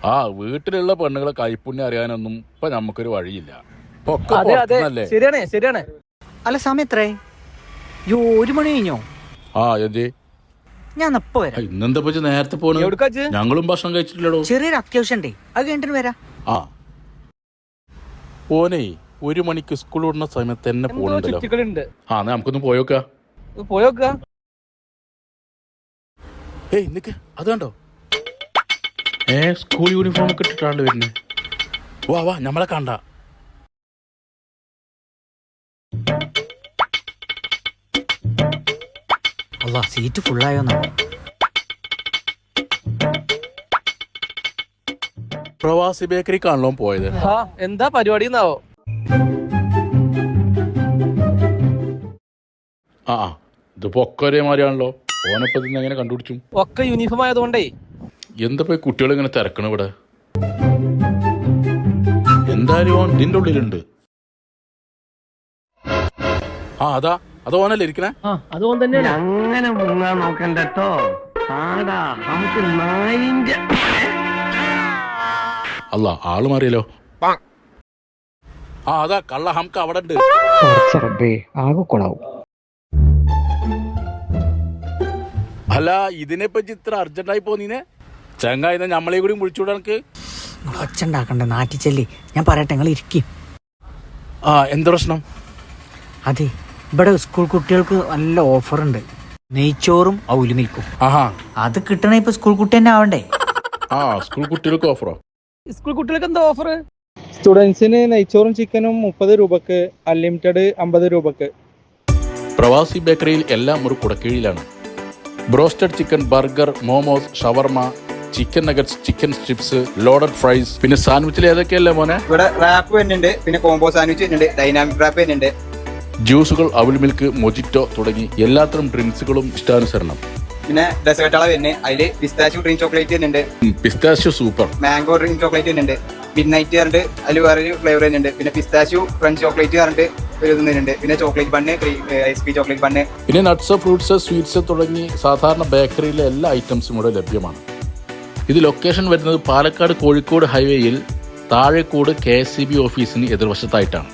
ആ വീട്ടിലുള്ള പെണ്ണുങ്ങളെ കൈപ്പുണ്യം അറിയാനൊന്നും ഇപ്പൊ നമുക്കൊരു വഴിയില്ല. ശരിയാണ്. അല്ല സമയം എത്രേ? 1 മണി കഴിഞ്ഞോ? ആ എന്തേ ഞാൻ എപ്പോ വരാം? ഇന്നെന്താ പറ്റി നേരത്തെ പോണു? ഞങ്ങളും ഭക്ഷണം കഴിച്ചിട്ടില്ലടോ. ചെറിയൊരു അത്യാവശ്യം ഉണ്ടേ, അത് കഴിഞ്ഞിട്ട് വരാം. ആ പോനേ 1 മണിക്ക് സ്കൂൾ വിടുന്ന സമയത്ത് തന്നെ പോണുണ്ടല്ലോ. ആ നമുക്കൊന്ന് പോയോക്ക. ഏയ് നിക്ക്, അത് കണ്ടോ? സ്കൂൾ യൂണിഫോം ഒക്കെ ഇട്ടിട്ടാണ് വരുന്നത്. വാ നമ്മളെ കണ്ട. അല്ല സീറ്റ് ഫുള്ളായോന്നോ? പ്രവാസി ബേക്കറിക്കാണല്ലോ പോയത്. എന്താ പരിപാടി? ആ ഇതിപ്പോ ഒക്കെ ഒരേമാതിരിയാണല്ലോ. ഓനപ്പോ എങ്ങനെ കണ്ടുപിടിച്ചു? ഒക്കെ യൂണിഫോം ആയതുകൊണ്ടേ. എന്താ പോയി കുട്ടികൾ ഇങ്ങനെ തിരക്കണ ഇവിടെ? എന്തായാലും ഓൻ ഇതിന്റെ ഉള്ളിലുണ്ട്. അതാ ഓനല്ലേ ഇരിക്കണേ? അങ്ങനെ മുങ്ങാൻ നോക്കണ്ടോ. അല്ല ആള് മാറിയല്ലോ. അതാ കള്ള ഹംക്ക് അവിടെ ഉണ്ട്. ആകെ കൊളാവും. അല്ല ഇതിനെ പറ്റി ഇത്ര അർജന്റായി പോന്നീനെ? ചങ്ങായി നമ്മളെ കൂടി വിളിച്ചുകൂടെ എനിക്ക്? ഒച്ചുണ്ടാക്കണ്ട, നാട്ടിച്ചെല്ലി. ഞാൻ പറയട്ടെ, നിങ്ങൾ ഇരിക്കും. എന്താ പ്രശ്നം? അതെ, ഇവിടെ സ്കൂൾ കുട്ടികൾക്ക് നല്ല ഓഫർ ഉണ്ട്. നെയ്ച്ചോറും ഔലുമിൽക്കും. അത് കിട്ടണ ഇപ്പൊ സ്കൂൾ കുട്ടി തന്നെ ആവണ്ടേ? സ്കൂൾ കുട്ടികൾക്ക് ഓഫറോ? സ്കൂൾ കുട്ടികൾക്ക് എന്താ ഓഫർ? സ്റ്റുഡൻസിന് നെയ്ച്ചോറും ചിക്കനും 30 രൂപക്ക്, അൺലിമിറ്റഡ് 50 രൂപക്ക്. പ്രവാസി ബേക്കറിയിൽ എല്ലാം ഒരു കുടക്കീഴിലാണ്. Broasted chicken, burger, momos, shawarma, chicken nuggets, chicken strips, loaded fries. പിന്നെ സാൻഡ്വിച്ചിൽ ഏതൊക്കെയല്ലേ മോനെ? ഇവിടെ റാപ്പ് വരുന്നുണ്ട്, പിന്നെ കോംബോ സാൻഡ്വിച്ച് വരുന്നുണ്ട്, ഡൈനാമിക് റാപ്പ് വരുന്നുണ്ട്. ജ്യൂസുകൾ, അവൽ മിൽക്ക്, മൊജിറ്റോ തുടങ്ങി എല്ലാത്തരം ഡ്രിങ്ക്സുകളും ഇഷ്ടാനുസരണം. പിന്നെ ഡെസേർട്ടുകളെ വരുന്നത്, അതില് പിസ്താഷ്യൂ ഡ്രിങ്ക് ചോക്ലേറ്റ് വരുന്നുണ്ട്. Pistachio super. Mango drink chocolate വരുന്നുണ്ട്. മിഡ് നൈറ്റ് പറഞ്ഞിട്ട് അതിൽ വേറൊരു ഫ്ലേവർ വരുന്നുണ്ട്. പിന്നെ പിസ്താഷ്യൂ ഫ്രഞ്ച് ചോക്ലേറ്റ് പറഞ്ഞിട്ട് ഒരു വരുന്നുണ്ട്. പിന്നെ chocolate bun, ice cream chocolate bun, പിന്നെ നട്ട്സ്, ഫ്രൂട്ട്സ്, സ്വീറ്റ്സ് തുടങ്ങി സാധാരണ ബേക്കറിയിലെ എല്ലാ ഐറ്റംസും ഇവിടെ ലഭ്യമാണ്. ഇത് ലൊക്കേഷൻ വരുന്നത് പാലക്കാട് കോഴിക്കോട് ഹൈവേയിൽ താഴെക്കോട് KSCB ഓഫീസിന് എതിർവശത്തായിട്ടാണ്.